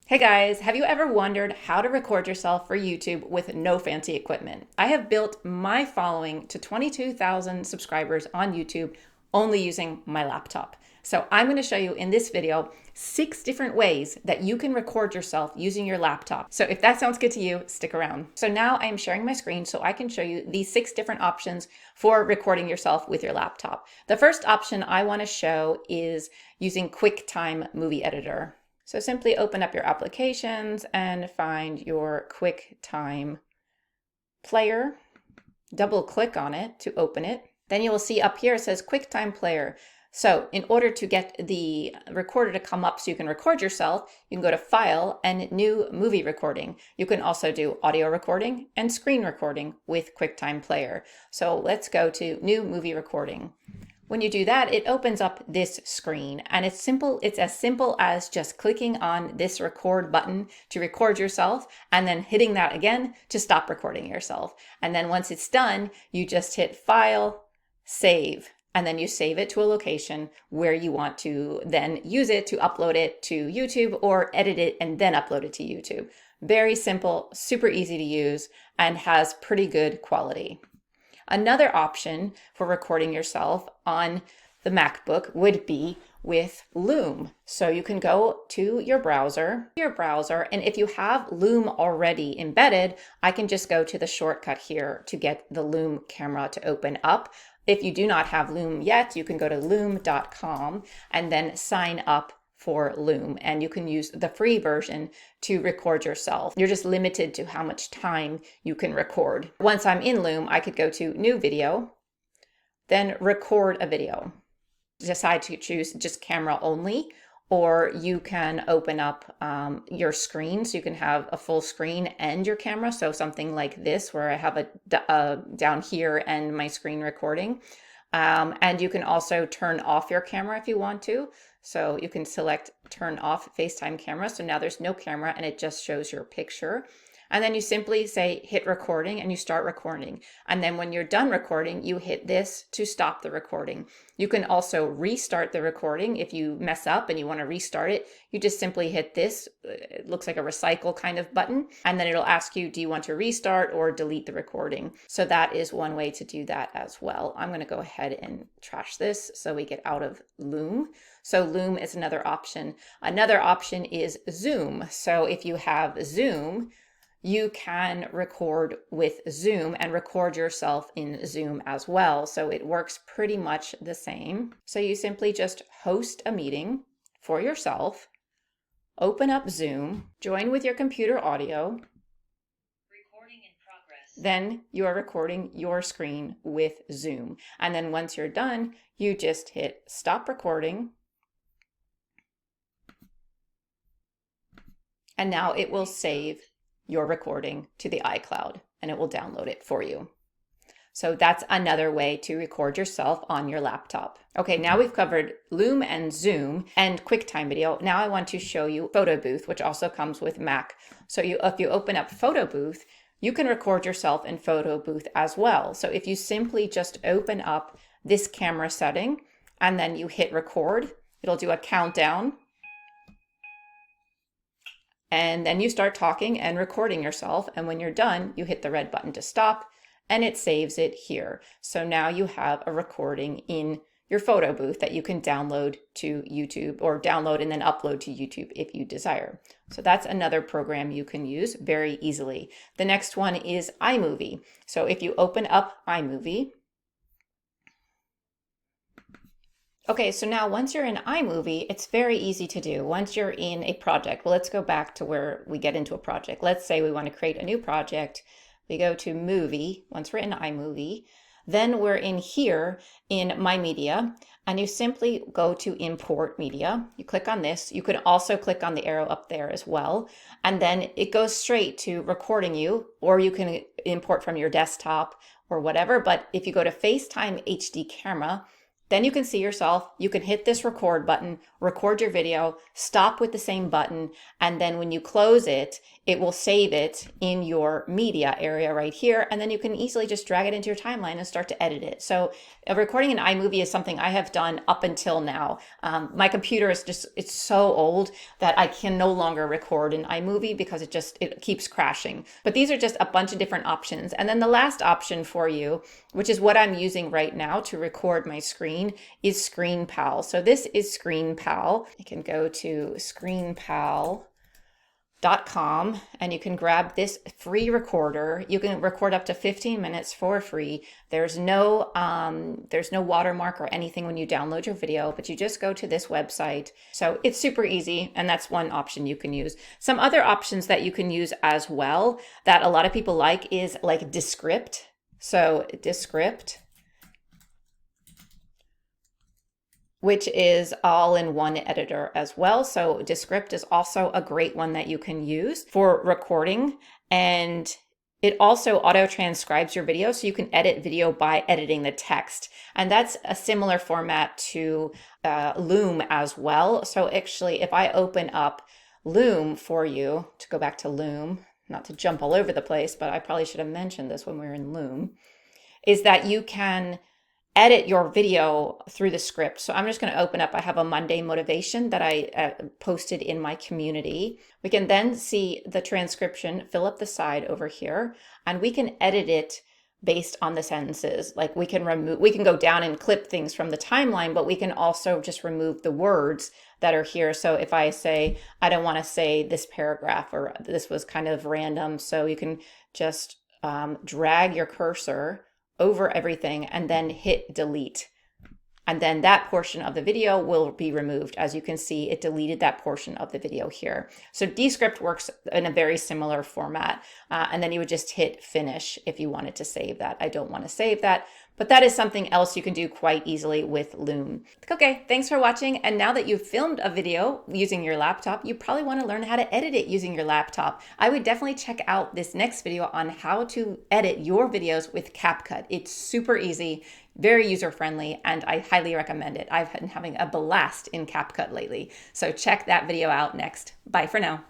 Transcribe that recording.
Hey guys, have you ever wondered how to record yourself for YouTube with no fancy equipment? I have built my following to 22,000 subscribers on YouTube only using my laptop. So I'm going to show you in this video 6 different ways that you can record yourself using your laptop. So if that sounds good to you, stick around. So now I am sharing my screen so I can show you these 6 different options for recording yourself with your laptop. The first option I want to show is using QuickTime Movie Editor. So simply open up your applications and find your QuickTime player. Double click on it to open it. Then you will see up here it says QuickTime Player. So in order to get the recorder to come up so you can record yourself, you can go to File and New Movie Recording. You can also do audio recording and screen recording with QuickTime Player. So let's go to New Movie Recording. When you do that, it opens up this screen, and it's simple. It's as simple as just clicking on this record button to record yourself and then hitting that again to stop recording yourself. And then once it's done, you just hit File, Save, and then you save it to a location where you want to then use it to upload it to YouTube or edit it and then upload it to YouTube. Very simple, super easy to use, and has pretty good quality. Another option for recording yourself on the MacBook would be with Loom. So you can go to your browser, and if you have Loom already embedded, I can just go to the shortcut here to get the Loom camera to open up. If you do not have Loom yet, you can go to loom.com and then sign up for Loom, and you can use the free version to record yourself. You're just limited to how much time you can record. Once I'm in Loom, I could go to New Video, then Record a Video. Decide to choose just camera only, or you can open up your screen so you can have a full screen and your camera. So something like this where I have a down here and my screen recording. And you can also turn off your camera if you want to. So you can select turn off FaceTime camera. So now there's no camera and it just shows your picture. And then you simply say hit recording and you start recording. And then when you're done recording, you hit this to stop the recording. You can also restart the recording. If you mess up and you want to restart it, you just simply hit this. It looks like a recycle kind of button. And then it'll ask you, do you want to restart or delete the recording? So that is one way to do that as well. I'm going to go ahead and trash this so we get out of Loom. So Loom is another option. Another option is Zoom. So if you have Zoom, you can record with Zoom and record yourself in Zoom as well. So it works pretty much the same. So you simply just host a meeting for yourself, open up Zoom, join with your computer audio. Recording in progress. Then you are recording your screen with Zoom. And then once you're done, you just hit stop recording. And now it will save your recording to the iCloud and it will download it for you. So that's another way to record yourself on your laptop. Okay, now we've covered Loom and Zoom and QuickTime Video. Now I want to show you Photo Booth, which also comes with Mac. So if you open up Photo Booth, you can record yourself in Photo Booth as well. So if you simply just open up this camera setting and then you hit record, it'll do a countdown. And then you start talking and recording yourself. And when you're done, you hit the red button to stop and it saves it here. So now you have a recording in your photo booth that you can download to YouTube or download and then upload to YouTube if you desire. So that's another program you can use very easily. The next one is iMovie. So if you open up iMovie, okay, so now once you're in iMovie, it's very easy to do. Once you're in a project, well, let's go back to where we get into a project. Let's say we want to create a new project. We go to Movie, once we're in iMovie. Then we're in here in My Media, and you simply go to Import Media. You click on this. You could also click on the arrow up there as well. And then it goes straight to recording you, or you can import from your desktop or whatever. But if you go to FaceTime HD Camera, Then you can see yourself, you can hit this record button, record your video, stop with the same button, and then when you close it, it will save it in your media area right here, and then you can easily just drag it into your timeline and start to edit it. So recording in iMovie is something I have done up until now. My computer is it's so old that I can no longer record in iMovie because it keeps crashing. But these are just a bunch of different options. And then the last option for you, which is what I'm using right now to record my screen, is ScreenPal. So this is ScreenPal. You can go to ScreenPal.com and you can grab this free recorder. You can record up to 15 minutes for free. There's no watermark or anything when you download your video, but you just go to this website. So it's super easy, and that's one option you can use. Some other options that you can use as well that a lot of people like is like Descript. So Descript, which is all in one editor as well. So Descript is also a great one that you can use for recording, and it also auto transcribes your video, so you can edit video by editing the text. And that's a similar format to Loom as well. So actually, if I open up Loom for you, to go back to Loom, not to jump all over the place, but I probably should have mentioned this when we were in Loom, is that you can edit your video through the script. So I'm just going to open up, I have a Monday motivation that I posted in my community. We can then see the transcription, fill up the side over here, and we can edit it based on the sentences. Like we can go down and clip things from the timeline, but we can also just remove the words that are here. So if I say, I don't want to say this paragraph, or this was kind of random, so you can just drag your cursor over everything and then hit delete. And then that portion of the video will be removed. As you can see, it deleted that portion of the video here. So Descript works in a very similar format. And then you would just hit finish if you wanted to save that. I don't want to save that, but that is something else you can do quite easily with Loom. Okay, thanks for watching. And now that you've filmed a video using your laptop, you probably want to learn how to edit it using your laptop. I would definitely check out this next video on how to edit your videos with CapCut. It's super easy, very user-friendly, and I highly recommend it. I've been having a blast in CapCut lately. So check that video out next. Bye for now.